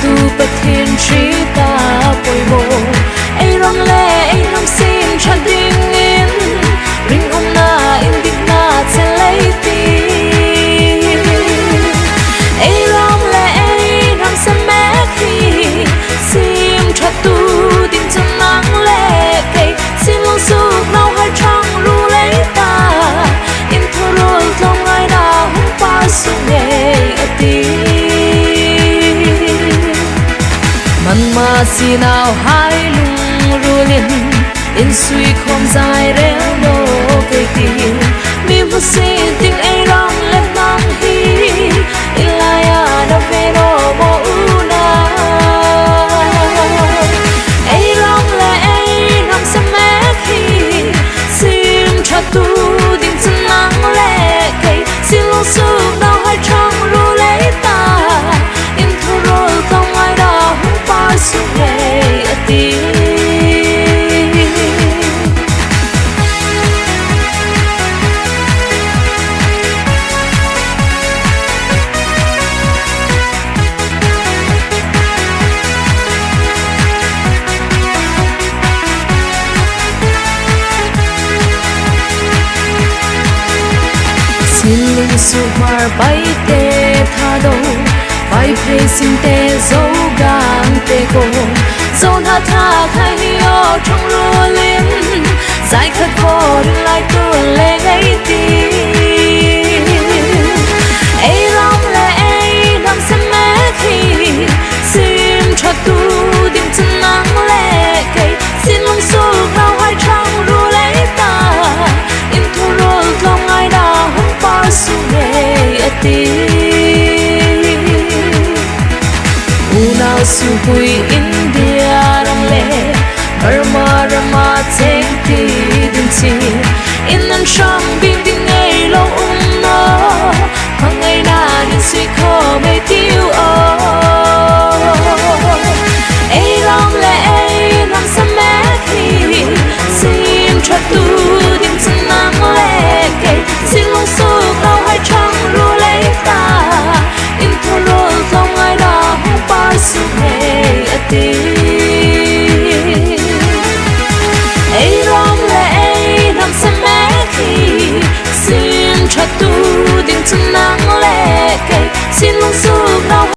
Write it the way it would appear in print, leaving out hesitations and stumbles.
tu bát thiên trí ta bồi bồ ai rong lệ ai nong xin cha ding in ring na in dik na che lấy ti ai rong lệ ai nong sa mẹ khi sim cha tu din chân nắng lệ cây xin long su nau hai trăng ru lấy ta in thô rồi lòng ai đã hung pa sung nghề ti man ma si nào hai lung ru lên in suy không dài reo đô cây tiền mi vô si tiếng ai rong lên mang hi in lai à đâu về đâu bỏ u na ai rong là ai rong sa mẹ khi sim cha tu din chân nắng lệ cây xin long su nào hai trăng ru lấy ta in thô rồi không ai đã hung pa sung nghề ti xin lung su mar bay tê tha đâu bay phê xin tê dấu gang tê cô dấu tha khai hiyo trong lúa lên dài khát khô đừng lại tuôn lệ ngay tim ai rong lệ ai nằm xem mẹ khi xin cho tu điểm chân nắng lệ cây xin lung su nào hai trăng ru lấy ta in thu rồi lòng ai đã hung pa sung nghề ti nào su hui India rong lệ Burma Rama cheng ti din chi in an sham bing ding ngay lo no hang ngay na din suy kho mê tiêu o ai rong lệ ai nằm sa mẹ khi xin cho tu din chân nắng lệ cây xin long su nào hai trăng ru lấy ta in thô rồi lòng ai đã hung pa sung nghề ti ai rong lệ ai nằm xem mẹ khi xin cho tu din chân